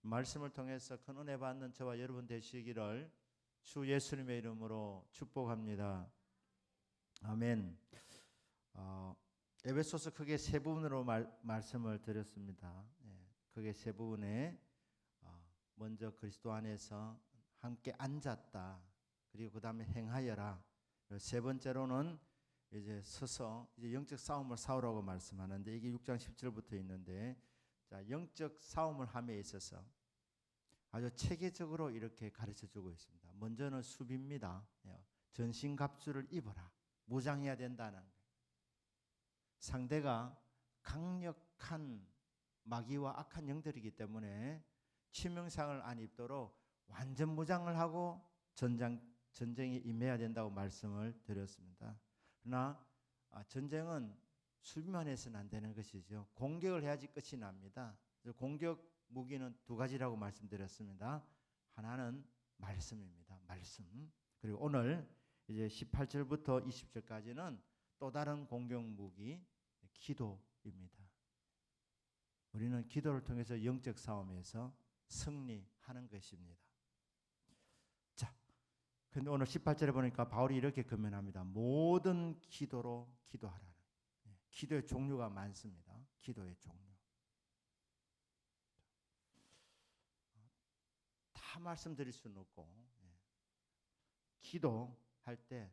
말씀을 통해서 큰 은혜 받는 저와 여러분 되시기를 주 예수님의 이름으로 축복합니다. 아멘. 에베소서 크게 세 부분으로 말씀을 드렸습니다. 크게 세 부분에 먼저 그리스도 안에서 함께 앉았다. 그리고 그 다음에 행하여라. 세 번째로는 이제 서서 이제 영적 싸움을 싸우라고 말씀하는데 이게 6장 10절부터 있는데, 자, 영적 싸움을 함에 있어서 아주 체계적으로 이렇게 가르쳐 주고 있습니다. 먼저는 수비입니다. 전신갑주를 입어라. 무장해야 된다는 거예요. 상대가 강력한 마귀와 악한 영들이기 때문에 치명상을 안 입도록 완전 무장을 하고 전쟁에 임해야 된다고 말씀을 드렸습니다. 그러나 전쟁은 수비만 해서는 안 되는 것이죠. 공격을 해야지 끝이 납니다. 공격 무기는 두 가지라고 말씀드렸습니다. 하나는 말씀입니다. 말씀. 그리고 오늘 이제 18절부터 20절까지는 또 다른 공격 무기, 기도입니다. 우리는 기도를 통해서 영적 싸움에서 승리하는 것입니다. 자, 근데 오늘 18절에 보니까 바울이 이렇게 권면합니다. 모든 기도로 기도하라는. 기도의 종류가 많습니다. 기도의 종류. 다 말씀드릴 수는 없고, 기도할 때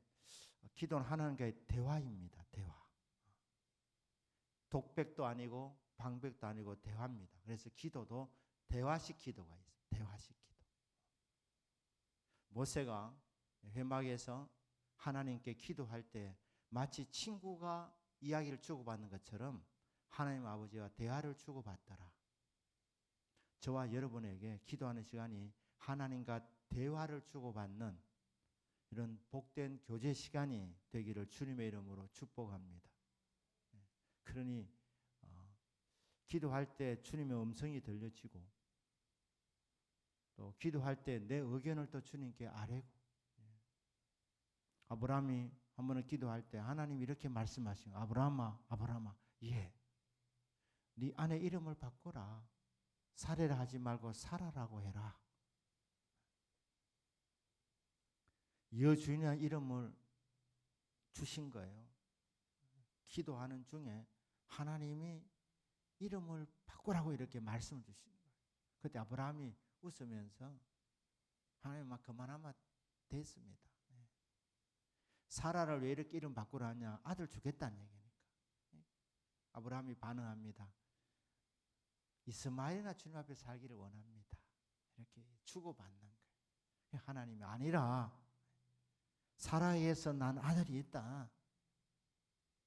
기도는 하나님과의 대화입니다. 대화. 독백도 아니고 방백도 아니고 대화입니다. 그래서 기도도 대화식 기도가 있어요. 대화식 기도. 모세가 회막에서 하나님께 기도할 때 마치 친구가 이야기를 주고받는 것처럼 하나님 아버지와 대화를 주고받더라. 저와 여러분에게 기도하는 시간이 하나님과 대화를 주고받는 이런 복된 교제 시간이 되기를 주님의 이름으로 축복합니다. 그러니 기도할 때 주님의 음성이 들려지고, 또 기도할 때 내 의견을 또 주님께 아뢰고, 아브라함이 한 번은 기도할 때 하나님이 이렇게 말씀하신 거예요. 아브라함아, 예, 네 아내 이름을 바꾸라. 살해라 하지 말고 사라라고 해라. 여주인이라는 이름을 주신 거예요. 기도하는 중에 하나님이 이름을 바꾸라고 이렇게 말씀을 주신 거예요. 그때 아브라함이 웃으면서 하나님 그만하면 됐습니다. 사라를 왜 이렇게 이름 바꾸라 하냐? 아들 주겠다는 얘기니까. 아브라함이 반응합니다. 이스마엘이나 주님 앞에 살기를 원합니다. 이렇게 주고받는 거예요. 하나님이 아니라 사라에게서 난 아들이 있다.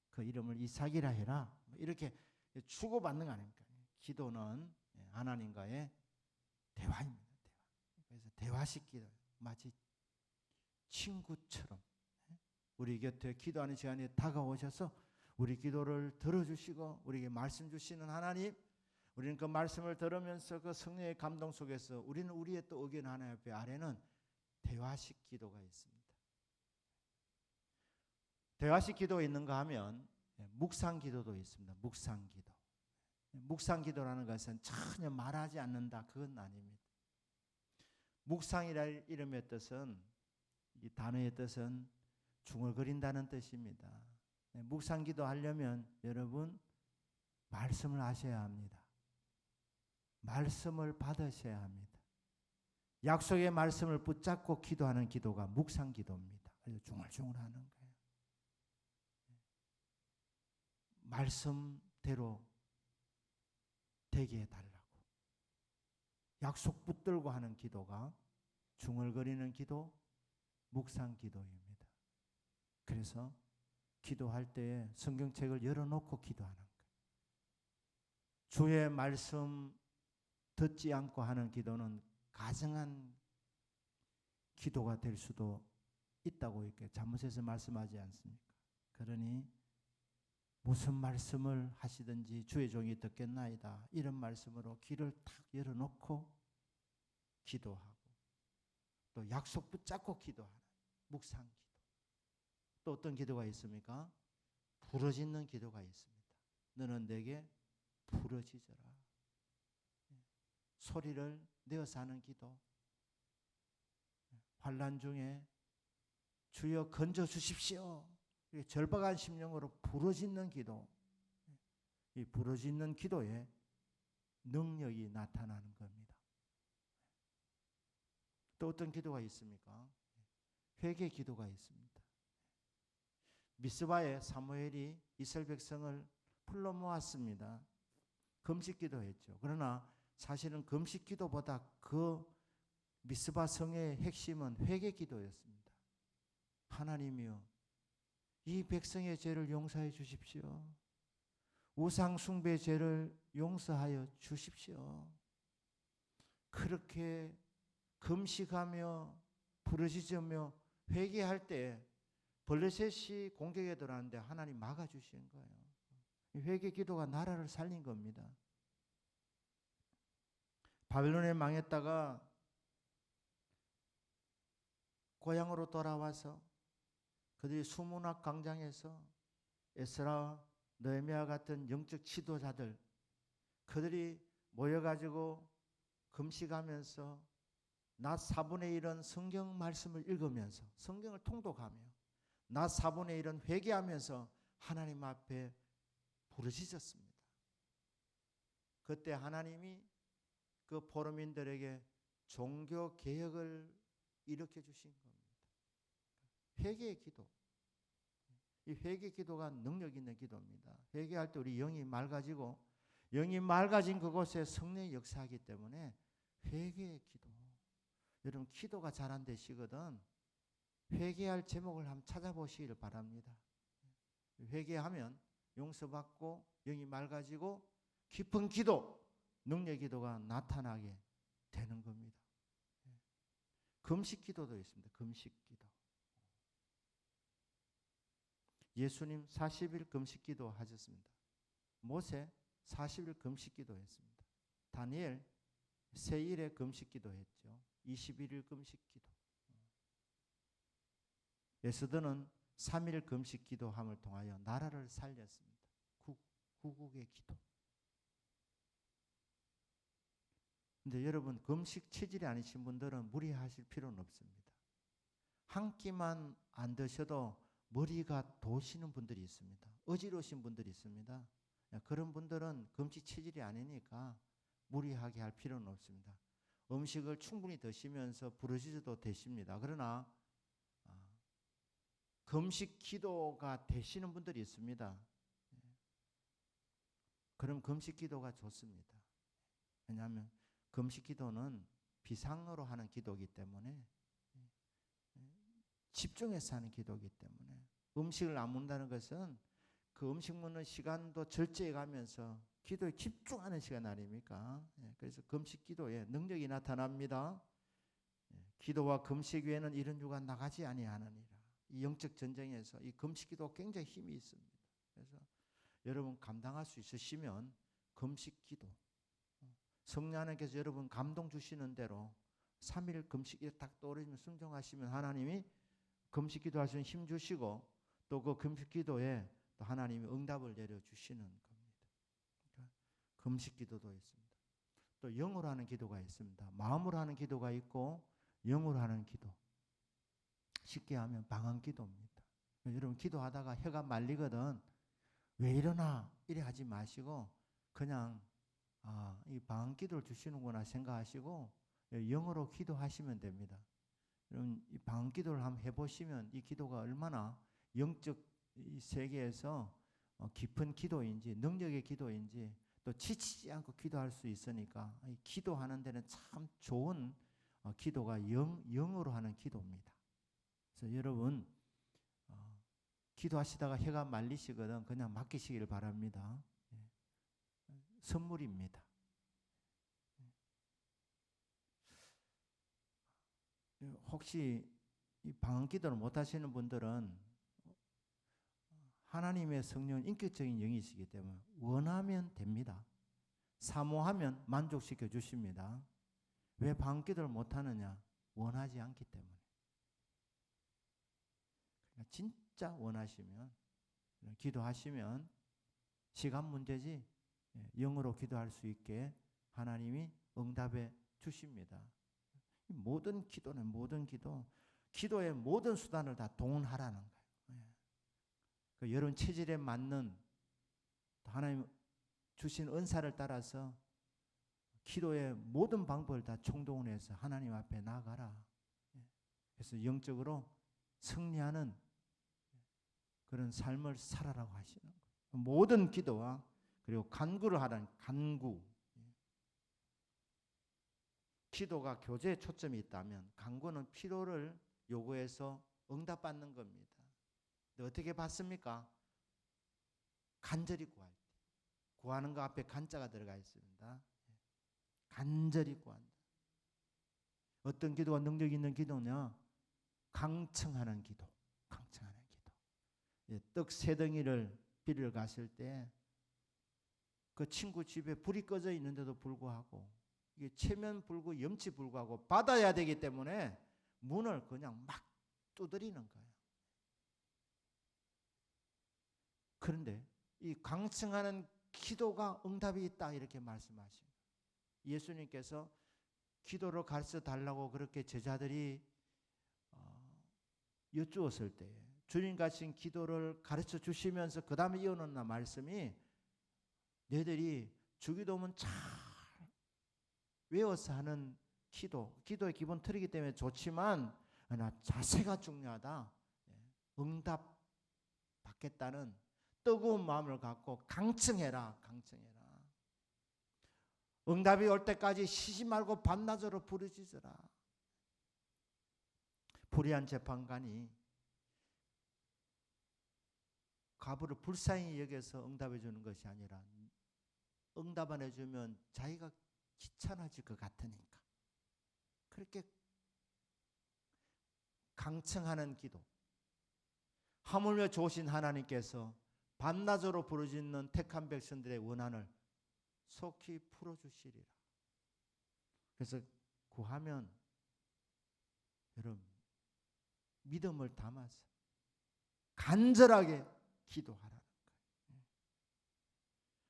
그 이름을 이삭이라 해라. 이렇게 주고받는 거 아닙니까? 기도는 하나님과의 대화입니다. 대화. 그래서 대화식 기도. 마치 친구처럼 우리 곁에 기도하는 시간에 다가오셔서 우리 기도를 들어주시고 우리에게 말씀 주시는 하나님, 우리는 그 말씀을 들으면서 그 성령의 감동 속에서 우리는 우리의 또 의견 하나 옆에 아래는 대화식 기도가 있습니다. 대화식 기도가 있는가 하면 묵상 기도도 있습니다. 묵상 기도. 묵상 기도라는 것은 전혀 말하지 않는다. 그건 아닙니다. 묵상이라는 이름의 뜻은, 이 단어의 뜻은 중얼거린다는 뜻입니다. 묵상 기도 하려면 여러분 말씀을 아셔야 합니다. 말씀을 받으셔야 합니다. 약속의 말씀을 붙잡고 기도하는 기도가 묵상 기도입니다. 그래서 중얼중얼하는 거예요. 말씀대로 되게 해달라고. 약속 붙들고 하는 기도가 중얼거리는 기도, 묵상 기도입니다. 그래서 기도할 때에 성경책을 열어놓고 기도하는 거예요. 주의 말씀 듣지 않고 하는 기도는 가증한 기도가 될 수도 있다고 이렇게 잠언에서 말씀하지 않습니까? 그러니 무슨 말씀을 하시든지 주의 종이 듣겠나이다. 이런 말씀으로 귀를 탁 열어놓고 기도하고, 또 약속 붙잡고 기도하는 묵상 기도. 또 어떤 기도가 있습니까? 부르짖는 기도가 있습니다. 너는 내게 부르짖어라. 소리를 내어서 하는 기도, 환난 중에 주여 건져 주십시오. 절박한 심령으로 부르짖는 기도, 이 부르짖는 기도에 능력이 나타나는 겁니다. 또 어떤 기도가 있습니까? 회개 기도가 있습니다. 미스바에 사무엘이 이스라엘 백성을 불러 모았습니다. 금식 기도했죠. 그러나 사실은 금식 기도보다 그 미스바 성의 핵심은 회개 기도였습니다. 하나님이여, 이 백성의 죄를 용서해 주십시오. 우상 숭배 죄를 용서하여 주십시오. 그렇게 금식하며 부르짖으며 회개할 때 블레셋이 공격에 들어왔는데 하나님 막아주신 거예요. 회개 기도가 나라를 살린 겁니다. 바벨론에 망했다가 고향으로 돌아와서 그들이 수문학 광장에서 에스라, 느헤미야 같은 영적 지도자들, 그들이 모여가지고 금식하면서 낮 4분의 1은 성경 말씀을 읽으면서 성경을 통독하며 낮 4분의 1은 회개하면서 하나님 앞에 부르짖었습니다. 그때 하나님이 그 포로민들에게 종교 개혁을 일으켜 주신 겁니다. 회개의 기도. 이 회개 기도가 능력 있는 기도입니다. 회개할 때 우리 영이 맑아지고 영이 맑아진 그곳에 성령이 역사하기 때문에 회개의 기도. 여러분 기도가 잘 안 되시거든 회개할 제목을 한번 찾아보시길 바랍니다. 회개하면 용서받고 영이 맑아지고 깊은 기도, 능력 기도가 나타나게 되는 겁니다. 금식 기도도 있습니다. 금식 기도. 예수님 40일 금식 기도 하셨습니다. 모세 40일 금식 기도했습니다. 다니엘 세일에 금식 기도했죠. 21일 금식 기도. 에스더는 3일 금식 기도함을 통하여 나라를 살렸습니다. 구국의 기도. 근데 여러분 금식 체질이 아니신 분들은 무리하실 필요는 없습니다. 한 끼만 안 드셔도 머리가 도시는 분들이 있습니다. 어지러우신 분들이 있습니다. 그런 분들은 금식 체질이 아니니까 무리하게 할 필요는 없습니다. 음식을 충분히 드시면서 부르짖어도 되십니다. 그러나 금식 기도가 되시는 분들이 있습니다. 그럼 금식 기도가 좋습니다. 왜냐하면 금식 기도는 비상으로 하는 기도이기 때문에 집중해서 하는 기도이기 때문에 음식을 안 먹는다는 것은 그 음식 먹는 시간도 절제해 가면서 기도에 집중하는 시간 아닙니까? 그래서 금식 기도에 능력이 나타납니다. 기도와 금식 외에는 이런 유가 나가지 아니하느니라. 이 영적 전쟁에서 이 금식 기도 굉장히 힘이 있습니다. 그래서 여러분 감당할 수 있으시면 금식 기도 성령 하나님께서 여러분 감동 주시는 대로 3일 금식이 딱 떠오르면 순종하시면 하나님이 금식 기도하시는 힘 주시고 또 그 금식 기도에 또 하나님이 응답을 내려주시는 겁니다. 그러니까 금식 기도도 있습니다. 또 영으로 하는 기도가 있습니다. 마음으로 하는 기도가 있고 영으로 하는 기도. 쉽게 하면 방언 기도입니다. 여러분 기도하다가 혀가 말리거든. 왜 이러나 이래 하지 마시고 그냥 이 방언 기도를 주시는구나 생각하시고 영어로 기도하시면 됩니다. 여러분 이 방언 기도를 한번 해보시면 이 기도가 얼마나 영적 이 세계에서 깊은 기도인지 능력의 기도인지 또 지치지 않고 기도할 수 있으니까 이 기도하는 데는 참 좋은 기도가 영으로 하는 기도입니다. 그래서 여러분 기도하시다가 혀가 말리시거든 그냥 맡기시길 바랍니다. 선물입니다. 혹시 이 방언 기도를 못 하시는 분들은 하나님의 성령은 인격적인 영이시기 때문에 원하면 됩니다. 사모하면 만족시켜 주십니다. 왜 방언 기도를 못 하느냐? 원하지 않기 때문에. 그러니까 진짜 원하시면 기도하시면 시간 문제지 영으로 기도할 수 있게 하나님이 응답해 주십니다. 모든 기도는 모든 기도의 모든 수단을 다 동원하라는 거예요. 그 여러분 체질에 맞는 하나님 주신 은사를 따라서 기도의 모든 방법을 다 총동원해서 하나님 앞에 나아가라. 그래서 영적으로 승리하는 그런 삶을 살아라고 하시는 거예요. 모든 기도와 그리고 간구를 하라는 간구. 기도가 교제에 초점이 있다면 간구는 필요를 요구해서 응답받는 겁니다. 근데 어떻게 받습니까? 간절히 구할 때. 구하는 거 앞에 간자가 들어가 있습니다. 간절히 구한다. 어떤 기도가 능력 있는 기도냐? 강청하는 기도. 강청하는 기도. 떡 세 덩이를 빌려 갔을 때 그 친구 집에 불이 꺼져 있는데도 불구하고 이게 체면 불구 염치 불구하고 받아야 되기 때문에 문을 그냥 막 두드리는 거예요. 그런데 이 강청하는 기도가 응답이 있다 이렇게 말씀하십니다. 예수님께서 기도를 가르쳐 달라고 그렇게 제자들이 여쭈었을 때 주님 가신 기도를 가르쳐 주시면서 그 다음에 이어놓는 말씀이 너희들이 주기도문 잘 외워서 하는 기도의 기본 틀이기 때문에 좋지만 자세가 중요하다. 응답 받겠다는 뜨거운 마음을 갖고 강청해라. 응답이 올 때까지 쉬지 말고 밤낮으로 부르짖으라. 불의한 재판관이 과부를 불쌍히 여겨서 응답해 주는 것이 아니라 응답 안 해주면 자기가 귀찮아질 것 같으니까 그렇게 강청하는 기도. 하물며 좋으신 하나님께서 밤낮으로 부르짖는 택한 백성들의 원한을 속히 풀어주시리라. 그래서 구하면 여러분 믿음을 담아서 간절하게 기도하라는 거예요.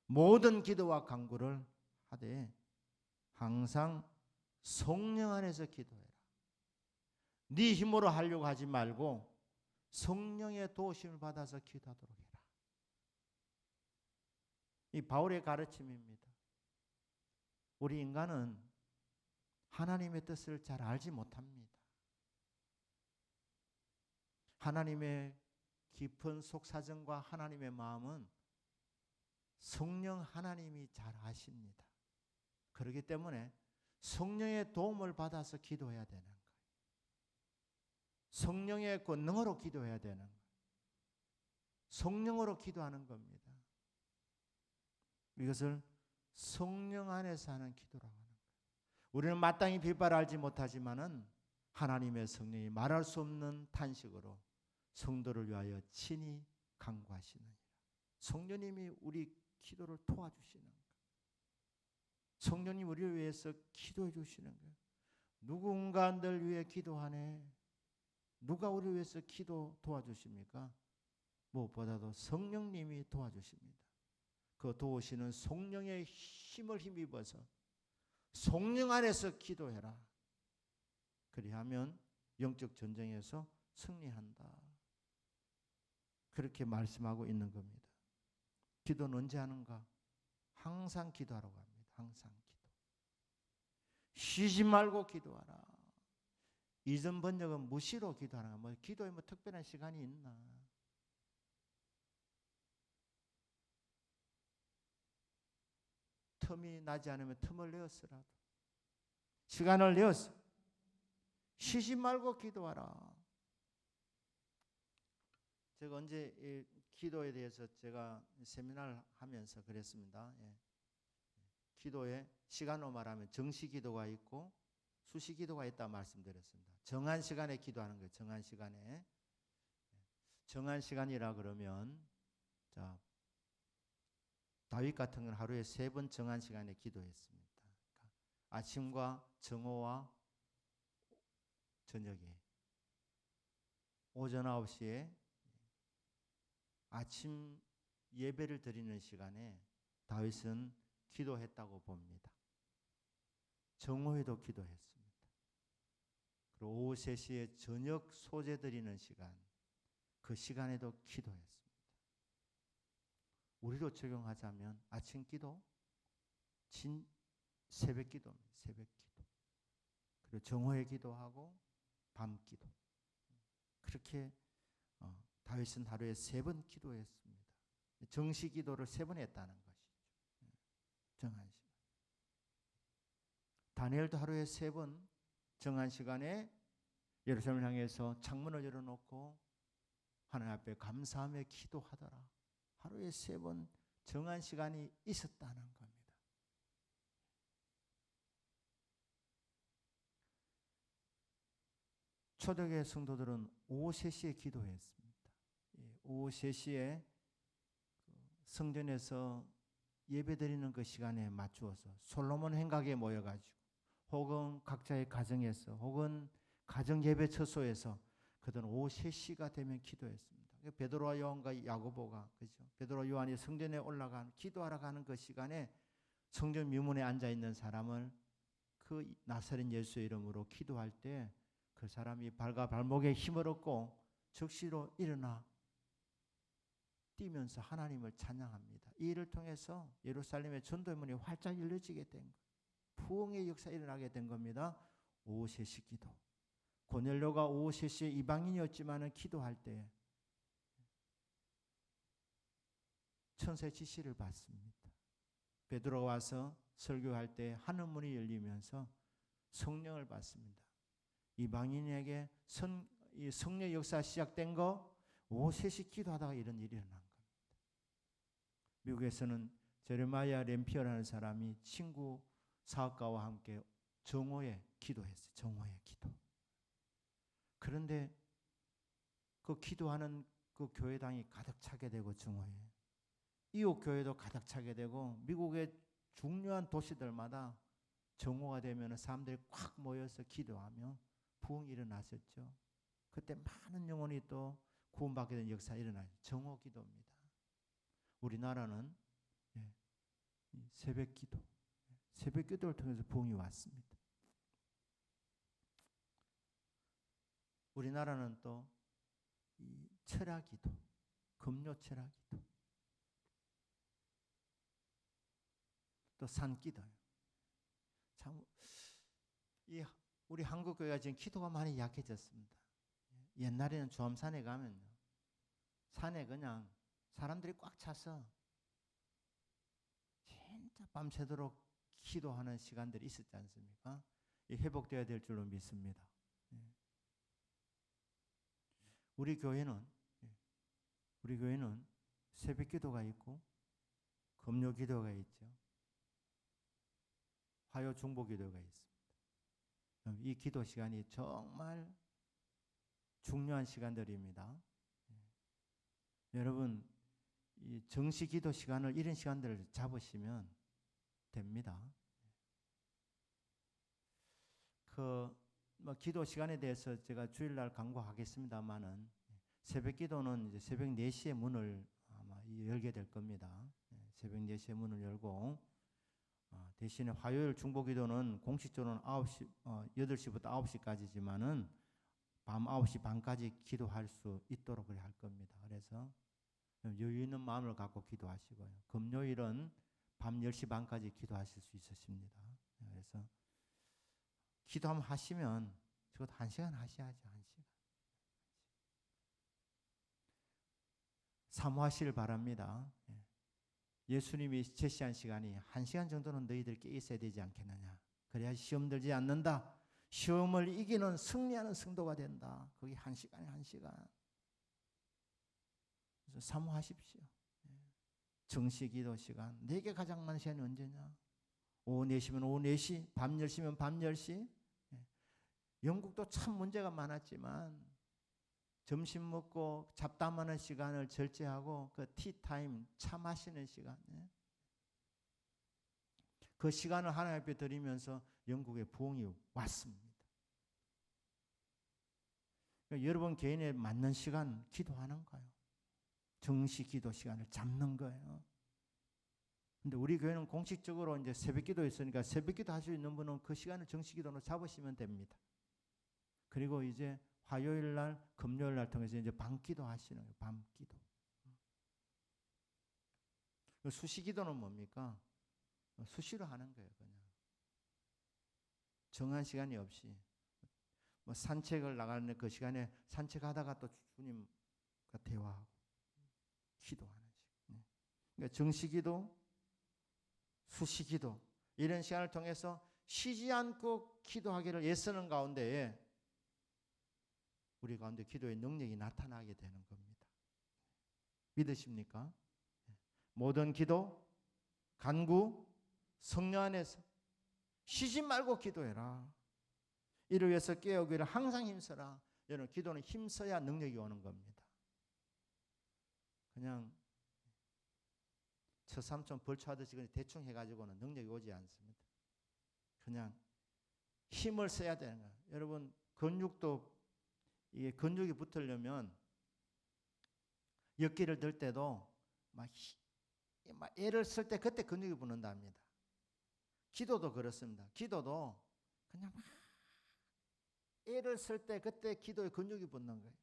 모든 기도와 간구를 하되 항상 성령 안에서 기도해라. 네 힘으로 하려고 하지 말고 성령의 도우심을 받아서 기도하도록 해라. 이 바울의 가르침입니다. 우리 인간은 하나님의 뜻을 잘 알지 못합니다. 하나님의 깊은 속사정과 하나님의 마음은 성령 하나님이 잘 아십니다. 그렇기 때문에 성령의 도움을 받아서 기도해야 되는 거예요. 성령의 권능으로 기도해야 되는 거예요. 성령으로 기도하는 겁니다. 이것을 성령 안에서 하는 기도라고 하는 거예요. 우리는 마땅히 빛발 알지 못하지만은 하나님의 성령이 말할 수 없는 탄식으로 성도를 위하여 친히 간구하시느니라. 성령님이 우리 기도를 도와주시는 거예요. 성령님 우리를 위해서 기도해 주시는 거예요. 누군가들 위해 기도하네. 누가 우리를 위해서 기도 도와주십니까? 무엇보다도 성령님이 도와주십니다. 그 도우시는 성령의 힘을 힘입어서 성령 안에서 기도해라. 그리하면 영적 전쟁에서 승리한다. 그렇게 말씀하고 있는 겁니다. 기도는 언제 하는가? 항상 기도하라고 합니다. 항상 기도. 쉬지 말고 기도하라. 이전 번역은 무시로 기도하라. 뭐 기도에 뭐 특별한 시간이 있나? 틈이 나지 않으면 틈을 내었으라도 시간을 내었어. 쉬지 말고 기도하라. 제가 언제 이 기도에 대해서 제가 세미나를 하면서 그랬습니다. 예. 기도에 시간으로 말하면 정시 기도가 있고 수시 기도가 있다 말씀드렸습니다. 정한 시간에 기도하는 거예요. 정한 시간에. 정한 시간이라 그러면 자 다윗 같은 건 하루에 3번 정한 시간에 기도했습니다. 그러니까 아침과 정오와 저녁에 오전 9시에 아침 예배를 드리는 시간에 다윗은 기도했다고 봅니다. 정오에도 기도했습니다. 그리고 오후 3시에 저녁 소재 드리는 시간, 그 시간에도 기도했습니다. 우리로 적용하자면 아침 기도, 진 새벽 기도입니다. 새벽 기도. 그리고 정오에 기도하고 밤 기도. 그렇게 다윗은 하루에 3번 기도했습니다. 정시 기도를 3번 했다는 것이죠. 정한 시간. 다니엘도 하루에 3번 정한 시간에 예루살렘을 향해서 창문을 열어놓고 하나님 앞에 감사하며 기도하더라. 하루에 3번 정한 시간이 있었다는 겁니다. 초대교회 성도들은 오후 3시에 기도했습니다. 오후 3시에 성전에서 예배드리는 그 시간에 맞추어서 솔로몬 행각에 모여가지고 혹은 각자의 가정에서 혹은 가정 예배 처소에서 그들은 오후 3시가 되면 기도했습니다. 베드로와 요한과 야고보가 그죠? 베드로와 요한이 성전에 올라간 기도하러 가는 그 시간에 성전 묘문에 앉아 있는 사람을 그 나사렛 예수의 이름으로 기도할 때 그 사람이 발과 발목에 힘을 얻고 즉시로 일어나 뛰면서 하나님을 찬양합니다. 이 일을 통해서 예루살렘의 전도의 문이 활짝 열려지게 된 거예요. 부흥의 역사가 일어나게 된 겁니다. 오후 3시 기도. 고넬료가 오후 3시에 이방인이었지만 기도할 때 천사의 지시를 받습니다. 베드로가 와서 설교할 때 하늘문이 열리면서 성령을 받습니다. 이방인에게 성령 역사 시작된 거 오후 3시 기도하다가 이런 일이 일어난 겁니다. 미국에서는 제레마이아 램피어라는 사람이 친구 사업가와 함께 정오에 기도했어요. 정오에 기도. 그런데 그 기도하는 그 교회당이 가득 차게 되고 정오에 이웃 교회도 가득 차게 되고 미국의 중요한 도시들마다 정오가 되면 사람들이 꽉 모여서 기도하며 부흥이 일어났었죠. 그때 많은 영혼이 또 구원받게 된 역사가 일어나요. 정오 기도입니다. 우리나라는 새벽 기도, 새벽 기도를 통해서 부흥이 왔습니다. 우리나라는 또 이 철학 기도, 금요 철학 기도, 또 산 기도요. 참 이 우리 한국 교회가 지금 기도가 많이 약해졌습니다. 옛날에는 조암산에 가면요, 산에 그냥 사람들이 꽉 차서 진짜 밤새도록 기도하는 시간들이 있었지 않습니까? 회복되어야 될 줄로 믿습니다. 우리 교회는 새벽 기도가 있고 금요 기도가 있죠. 화요 중보 기도가 있습니다. 이 기도 시간이 정말 중요한 시간들입니다. 여러분, 이 정시 기도 시간을 이런 시간들을 잡으시면 됩니다. 뭐 기도 시간에 대해서 제가 주일날 강구하겠습니다만은 새벽 기도는 이제 새벽 4시에 문을 아마 열게 될 겁니다. 새벽 4시에 문을 열고 대신에 화요일 중보 기도는 공식적으로는 8시부터 9시까지지만은 밤 9시 반까지 기도할 수 있도록 그래 할 겁니다. 그래서 여유 있는 마음을 갖고 기도하시고요. 금요일은 밤 10시 반까지 기도하실 수 있으십니다. 그래서 기도 한번 하시면 적어도 1시간 하셔야죠. 1시간. 사모하시길 바랍니다. 예수님이 제시한 시간이 1시간 정도는 너희들 깨 있어야 되지 않겠느냐. 그래야 시험 들지 않는다. 시험을 이기는 승리하는 성도가 된다. 그게 1시간에 1시간. 그래서 사모하십시오. 정시 기도 시간. 내게 가장 많은 시간이 언제냐? 오후 4시면 오후 4시, 밤 10시면 밤 10시. 영국도 참 문제가 많았지만 점심 먹고 잡담하는 시간을 절제하고 그 티타임, 차 마시는 시간, 그 시간을 하나님 앞에 드리면서 영국의 부흥이 왔습니다. 그러니까 여러분 개인에 맞는 시간 기도하는 거예요. 정시 기도 시간을 잡는 거예요. 근데 우리 교회는 공식적으로 이제 새벽기도 있으니까 새벽기도 할 수 있는 분은 그 시간을 정식기도로 잡으시면 됩니다. 그리고 이제 화요일 날, 금요일 날 통해서 이제 밤기도 하시는 거예요. 밤기도. 수시기도는 뭡니까? 수시로 하는 거예요. 그냥 정한 시간이 없이 뭐 산책을 나가는 그 시간에 산책하다가 또 주님과 대화하고 기도하는 시간. 그러니까 정시기도, 수시기도 이런 시간을 통해서 쉬지 않고 기도하기를 애쓰는 가운데에 우리 가운데 기도의 능력이 나타나게 되는 겁니다. 믿으십니까? 모든 기도, 간구, 성령 안에서 쉬지 말고 기도해라. 이를 위해서 깨어기를 항상 힘써라. 여러분, 기도는 힘써야 능력이 오는 겁니다. 그냥 처삼촌 벌초하듯이 그냥 대충 해가지고는 능력이 오지 않습니다. 그냥 힘을 써야 되는 거예요. 여러분, 근육도 이게 근육이 붙으려면 역기를 들 때도 막 애를 쓸 때 그때 근육이 붙는답니다. 기도도 그렇습니다. 기도도 그냥 막 애를 쓸 때 그때 기도의 근육이 붙는 거예요.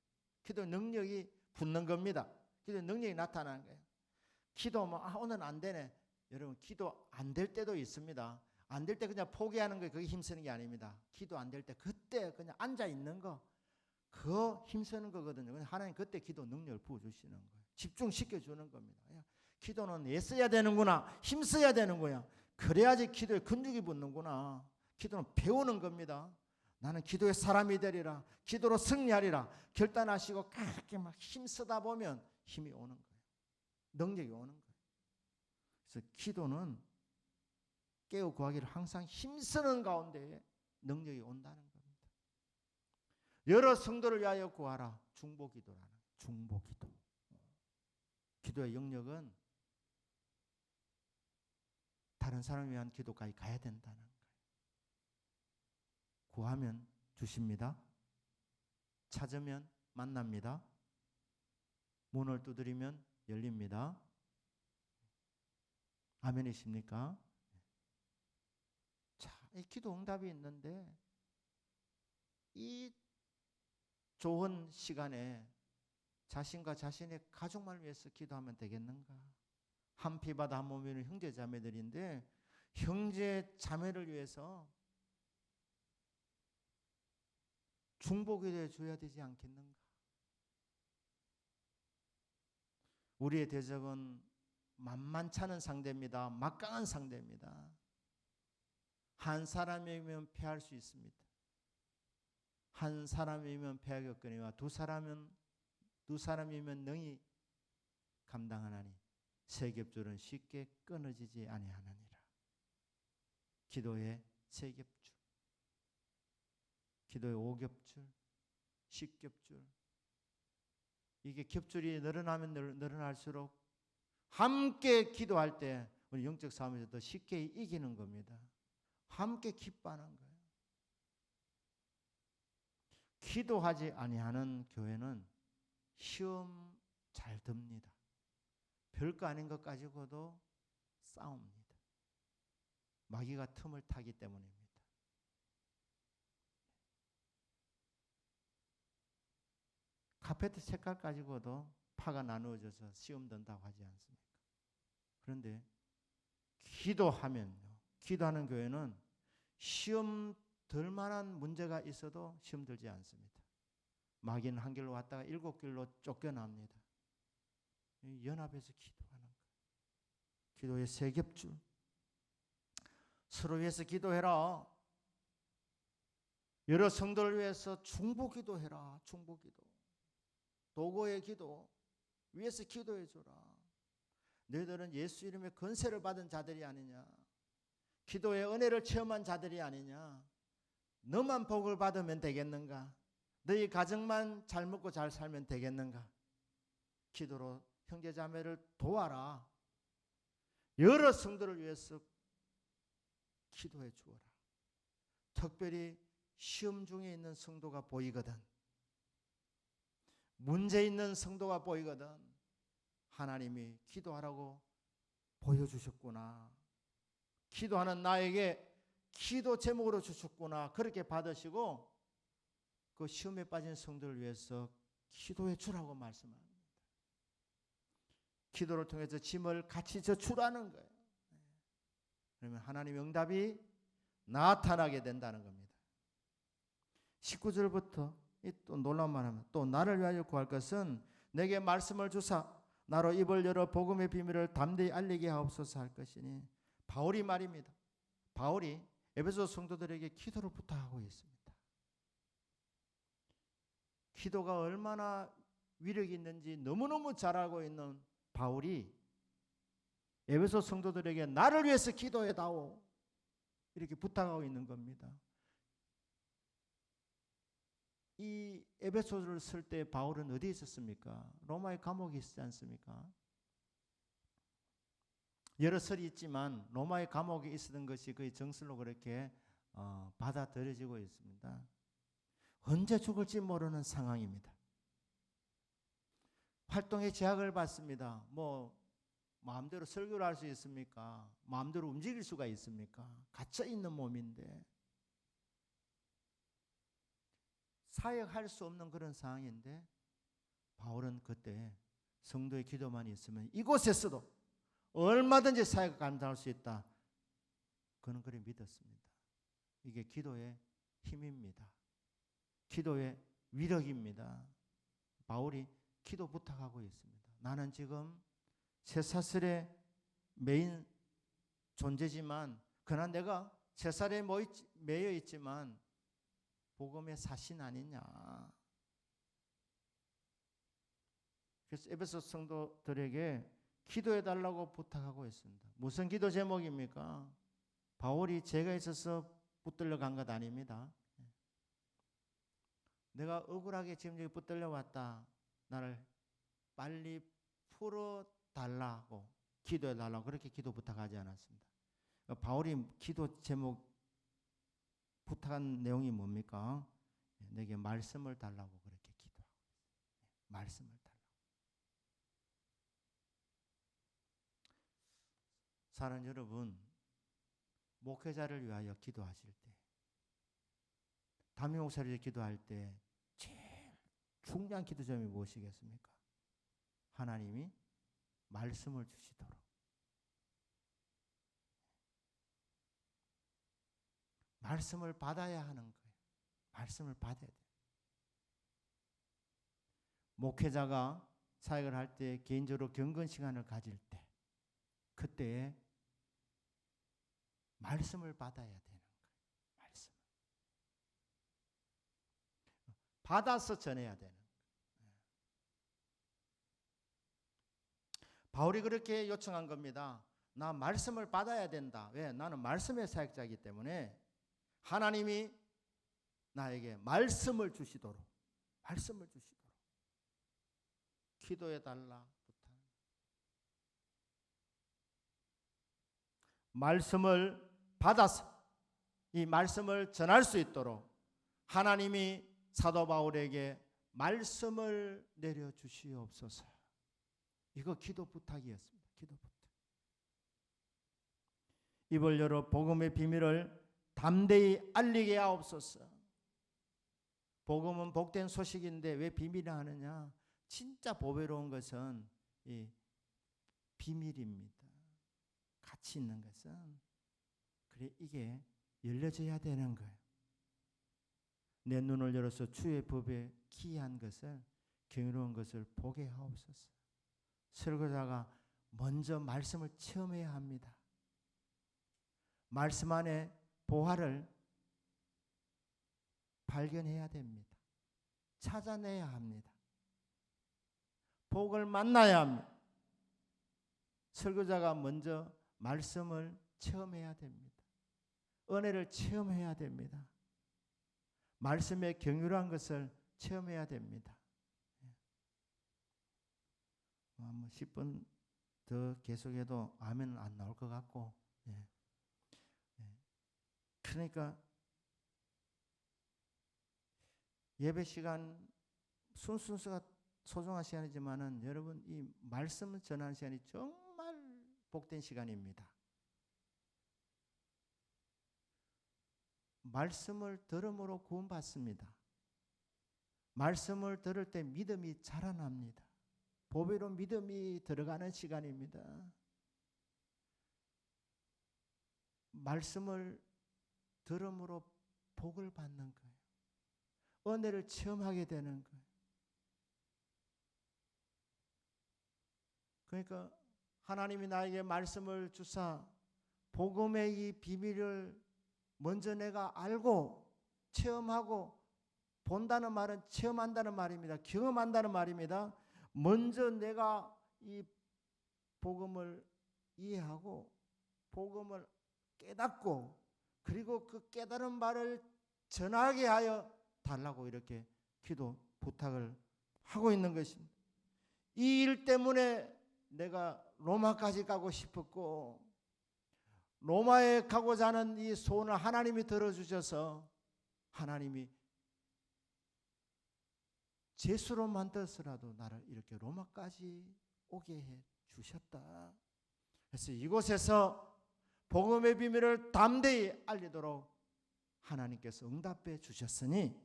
기도의 능력이 붙는 겁니다. 기도의 능력이 나타나는 거예요. 기도 오늘 안 되네. 여러분, 기도 안 될 때도 있습니다. 안 될 때 그냥 포기하는 거예요. 그게 힘쓰는 게 아닙니다. 기도 안 될 때 그때 그냥 앉아 있는 거 그거 힘쓰는 거거든요. 하나님 그때 기도 능력을 부어주시는 거예요. 집중시켜 주는 겁니다. 기도는 애써야 되는구나. 힘써야 되는 거야. 그래야지 기도에 근육이 붙는구나. 기도는 배우는 겁니다. 나는 기도의 사람이 되리라. 기도로 승리하리라. 결단하시고 그렇게 막 힘쓰다 보면 힘이 오는 거예요. 능력이 오는 거예요. 그래서 기도는 깨어 구하기를 항상 힘쓰는 가운데 능력이 온다는 겁니다. 여러 성도를 위하여 구하라. 중보기도라는 거예요. 중보기도. 기도의 영역은 다른 사람을 위한 기도까지 가야 된다는 거예요. 구하면 주십니다. 찾으면 만납니다. 문을 두드리면 열립니다. 아멘이십니까? 자, 이 기도 응답이 있는데 이 좋은 시간에 자신과 자신의 가족만을 위해서 기도하면 되겠는가? 한 피바다 한 몸이는 형제 자매들인데 형제 자매를 위해서 중보기도해 줘야 되지 않겠는가? 우리의 대적은 만만찮은 상대입니다. 막강한 상대입니다. 한 사람이면 패할 수 있습니다. 한 사람이면 패하겠거니와 두 사람이면 능히 감당하나니 세 겹줄은 쉽게 끊어지지 아니하느니라. 기도의 세 겹줄, 기도의 5겹줄, 10겹줄. 이게 겹줄이 늘어나면 늘어날수록 함께 기도할 때 우리 영적 싸움에서 더 쉽게 이기는 겁니다. 함께 기뻐하는 거예요. 기도하지 아니하는 교회는 시험 잘 듭니다. 별거 아닌 것 가지고도 싸웁니다. 마귀가 틈을 타기 때문입니다. 카페트 색깔 가지고도 파가 나누어져서 시험 든다고 하지 않습니까? 그런데 기도하는 교회는 시험 들 만한 문제가 있어도 시험 들지 않습니다. 마귀는 한 길로 왔다가 7길로 쫓겨납니다. 연합해서 기도하는 거예요. 기도의 세 겹줄. 서로 위해서 기도해라. 여러 성도를 위해서 중보기도해라. 중보기도. 도고의 기도. 위해서 기도해 주라. 너희들은 예수 이름의 권세를 받은 자들이 아니냐. 기도의 은혜를 체험한 자들이 아니냐. 너만 복을 받으면 되겠는가? 너희 가정만 잘 먹고 잘 살면 되겠는가? 기도로 형제자매를 도와라. 여러 성도를 위해서 기도해 주어라. 특별히 시험 중에 있는 성도가 보이거든. 문제 있는 성도가 보이거든. 하나님이 기도하라고 보여주셨구나. 기도하는 나에게 기도 제목으로 주셨구나. 그렇게 받으시고 그 시험에 빠진 성도를 위해서 기도해 주라고 말씀합니다. 기도를 통해서 짐을 같이 져주라는 거예요. 그러면 하나님의 응답이 나타나게 된다는 겁니다. 19절부터 또 놀라운 말하면 또 나를 위하여 구할 것은 내게 말씀을 주사 나로 입을 열어 복음의 비밀을 담대히 알리게 하옵소서 할 것이니 바울이 말입니다. 바울이 에베소 성도들에게 기도를 부탁하고 있습니다. 기도가 얼마나 위력이 있는지 너무너무 잘 알고 있는 바울이 에베소 성도들에게 나를 위해서 기도해다오 이렇게 부탁하고 있는 겁니다. 이 에베소를 쓸 때 바울은 어디에 있었습니까? 로마의 감옥에 있지 않습니까? 여러 설이 있지만 로마의 감옥에 있었던 것이 거의 정설로 그렇게 받아들여지고 있습니다. 언제 죽을지 모르는 상황입니다. 활동에 제약을 받습니다. 마음대로 설교를 할 수 있습니까? 마음대로 움직일 수가 있습니까? 갇혀 있는 몸인데 사역할 수 없는 그런 상황인데 바울은 그때 성도의 기도만 있으면 이곳에서도 얼마든지 사역을 감당할 수 있다. 그는 그를 믿었습니다. 이게 기도의 힘입니다. 기도의 위력입니다. 바울이 기도 부탁하고 있습니다. 나는 지금 쇠사슬에 매인 존재지만 그러나 내가 쇠사슬에 매여 있지만 복음의 사신 아니냐. 그래서 에베소 성도들에게 기도해달라고 부탁하고 있습니다. 무슨 기도 제목입니까? 바울이 죄가 있어서 붙들려 간 것 아닙니다. 내가 억울하게 지금 여기 붙들려 왔다. 나를 빨리 풀어달라고 기도해달라고 그렇게 기도 부탁하지 않았습니다. 바울이 기도 제목 부탁한 내용이 뭡니까? 내게 말씀을 달라고 그렇게 기도하고 있어요. 말씀을 달라고. 사랑하는 여러분, 목회자를 위하여 기도하실 때, 담임 목사를 위해 기도할 때 제일 중요한 기도점이 무엇이겠습니까? 하나님이 말씀을 주시도록. 말씀을 받아야 하는 거예요. 말씀을 받아야 돼요. 목회자가 사역을 할 때 개인적으로 경건 시간을 가질 때 그때에 말씀을 받아야 되는 거예요. 말씀. 받아서 전해야 되는 거예요. 바울이 그렇게 요청한 겁니다. 나 말씀을 받아야 된다. 왜? 나는 말씀의 사역자이기 때문에 하나님이 나에게 말씀을 주시도록 기도해달라. 말씀을 받아서 이 말씀을 전할 수 있도록 하나님이 사도 바울에게 말씀을 내려주시옵소서. 이거 기도 부탁이었습니다. 기도 부탁. 입을 열어 복음의 비밀을 담대히 알리게 하옵소서. 복음은 복된 소식인데 왜 비밀이라 하느냐? 진짜 보배로운 것은 이 비밀입니다. 가치 있는 것은 그래 이게 열려져야 되는 거예요. 내 눈을 열어서 주의 법에 기이한 것을 경이로운 것을 보게 하옵소서. 설교자가 먼저 말씀을 체험해야 합니다. 말씀 안에 보화를 발견해야 됩니다. 찾아내야 합니다. 복을 만나야 합니다. 설교자가 먼저 말씀을 체험해야 됩니다. 은혜를 체험해야 됩니다. 말씀의 경유한 것을 체험해야 됩니다. 10분 더 계속해도 아멘은 안 나올 것 같고, 그러니까 예배 시간 순수가 소중한 시간이지만은 여러분 이 말씀을 전하는 시간이 정말 복된 시간입니다. 말씀을 들음으로 구원받습니다. 말씀을 들을 때 믿음이 자라납니다. 보배로 믿음이 들어가는 시간입니다. 말씀을 들음으로 복을 받는 거예요. 은혜를 체험하게 되는 거예요. 그러니까 하나님이 나에게 말씀을 주사 복음의 이 비밀을 먼저 내가 알고 체험하고 본다는 말은 체험한다는 말입니다. 경험한다는 말입니다. 먼저 내가 이 복음을 이해하고 복음을 깨닫고 그리고 그 깨달은 말을 전하게 하여 달라고 이렇게 기도 부탁을 하고 있는 것입니다. 이 일 때문에 내가 로마까지 가고 싶었고 로마에 가고자 하는 이 소원을 하나님이 들어주셔서 하나님이 죄수로 만들어서라도 나를 이렇게 로마까지 오게 해 주셨다. 그래서 이곳에서 복음의 비밀을 담대히 알리도록 하나님께서 응답해 주셨으니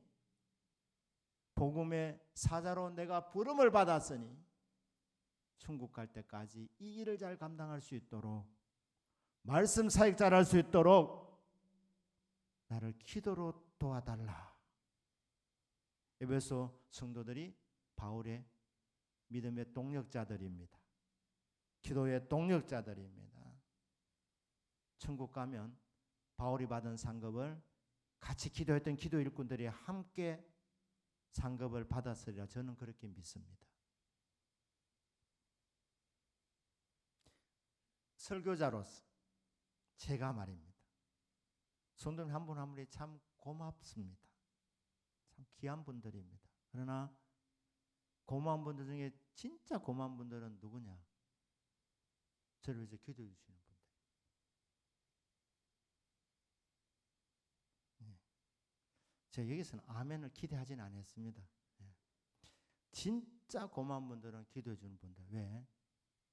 복음의 사자로 내가 부름을 받았으니 천국 갈 때까지 이 일을 잘 감당할 수 있도록 말씀 사역 잘할 수 있도록 나를 기도로 도와달라. 에베소 성도들이 바울의 믿음의 동력자들입니다. 기도의 동력자들입니다. 천국 가면 바울이 받은 상급을 같이 기도했던 기도 일꾼들이 함께 상급을 받았으리라 저는 그렇게 믿습니다. 설교자로서 제가 말입니다. 성도님 한 분 한 분이 참 고맙습니다. 참 귀한 분들입니다. 그러나 고마운 분들 중에 진짜 고마운 분들은 누구냐? 저를 위해서 기도해 주시는 분들. 제가 여기서는 아멘을 기대하지는 않았습니다. 진짜 고마운 분들은 기도해 주는 분들. 왜?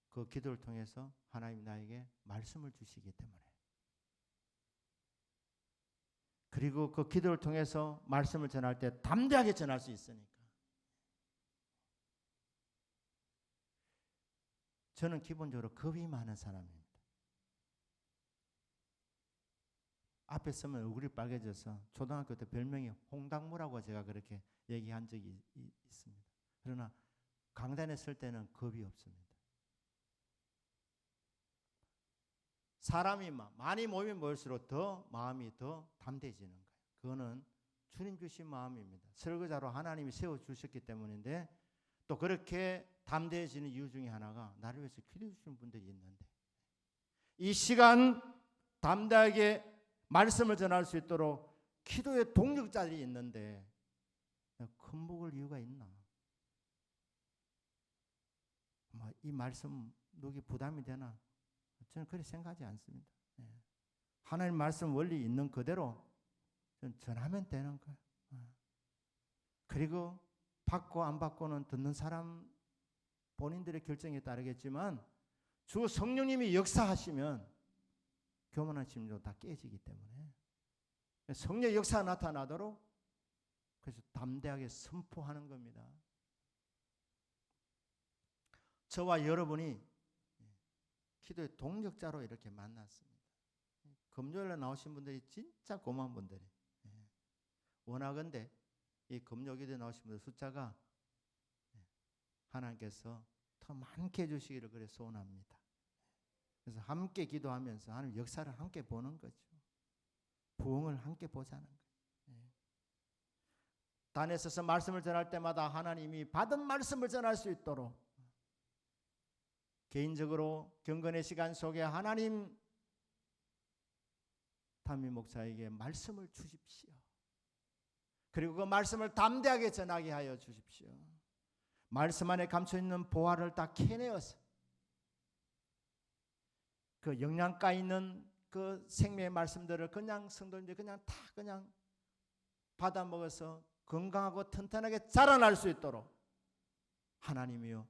그 기도를 통해서 하나님이 나에게 말씀을 주시기 때문에. 그리고 그 기도를 통해서 말씀을 전할 때 담대하게 전할 수 있으니까. 저는 기본적으로 겁이 많은 사람입니다. 앞에 서면 얼굴이 빨개져서 초등학교 때 별명이 홍당무라고 제가 그렇게 얘기한 적이 있습니다. 그러나 강단에 설 때는 겁이 없습니다. 사람이 많이 모이면 모일수록 더 마음이 더 담대해지는 거예요. 그거는 주님 주신 마음입니다. 설교자로 하나님이 세워주셨기 때문인데 또 그렇게 담대해지는 이유 중에 하나가 나를 위해서 기도해 주시는 분들이 있는데 이 시간 담대하게 말씀을 전할 수 있도록 기도의 동력자들이 있는데 겁먹을 이유가 있나? 이 말씀 누구 부담이 되나? 저는 그렇게 생각하지 않습니다. 하나님 말씀 원리 있는 그대로 전하면 되는 거예요. 그리고 받고 안 받고는 듣는 사람 본인들의 결정에 따르겠지만 주 성령님이 역사하시면 교만한 심리도 다 깨지기 때문에 성령의 역사가 나타나도록 그래서 담대하게 선포하는 겁니다. 저와 여러분이 기도의 동력자로 이렇게 만났습니다. 금요일에 나오신 분들이 진짜 고마운 분들이 원하건대 이 금요일에 나오신 분들 숫자가 하나님께서 더 많게 해주시기를 그래 소원합니다. 그래서 함께 기도하면서 하나님 역사를 함께 보는 거죠. 부흥을 함께 보자는 거예요. 단에 서서 말씀을 전할 때마다 하나님이 받은 말씀을 전할 수 있도록 개인적으로 경건의 시간 속에 하나님 담임 목사에게 말씀을 주십시오. 그리고 그 말씀을 담대하게 전하게 하여 주십시오. 말씀 안에 감춰있는 보화를 다 캐내어서 그 영양가 있는 그 생명의 말씀들을 그냥 성도님들이 그냥 다 그냥 받아 먹어서 건강하고 튼튼하게 자라날 수 있도록 하나님이여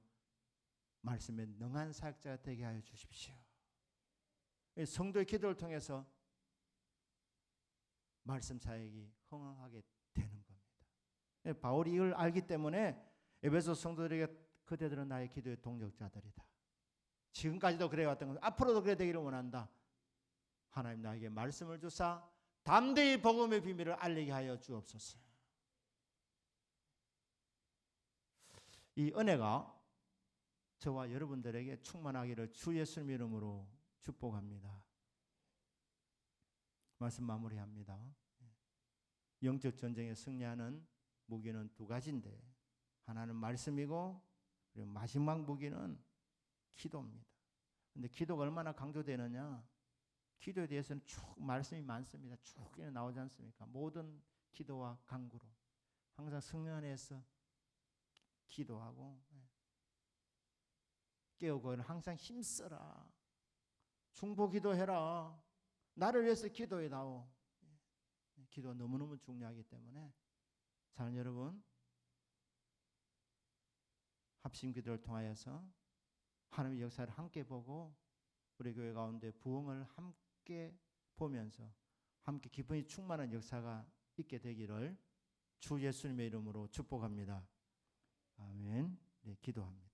말씀에 능한 사역자가 되게 하여 주십시오. 성도의 기도를 통해서 말씀 사역이 흥황하게 되는 겁니다. 바울이 이걸 알기 때문에 에베소 성도들에게 그대들은 나의 기도의 동력자들이다. 지금까지도 그래왔던 것, 앞으로도 그래 되기를 원한다. 하나님 나에게 말씀을 주사 담대히 복음의 비밀을 알리게 하여 주옵소서. 이 은혜가 저와 여러분들에게 충만하기를 주 예수님 이름으로 축복합니다. 말씀 마무리합니다. 영적 전쟁에 승리하는 무기는 두 가지인데 하나는 말씀이고 그리고 마지막 무기는 기도입니다. 근데 기도가 얼마나 강조되느냐? 기도에 대해서는 쭉 말씀이 많습니다. 쭉 나오지 않습니까? 모든 기도와 간구로 항상 성령 안에서 기도하고 깨우고 항상 힘써라. 중보 기도해라. 나를 위해서 기도해다오. 기도가 너무너무 중요하기 때문에 사랑하는 여러분, 합심 기도를 통하여서 하나님의 역사를 함께 보고 우리 교회 가운데 부흥을 함께 보면서 함께 기쁨이 충만한 역사가 있게 되기를 주 예수님의 이름으로 축복합니다. 아멘. 네, 기도합니다.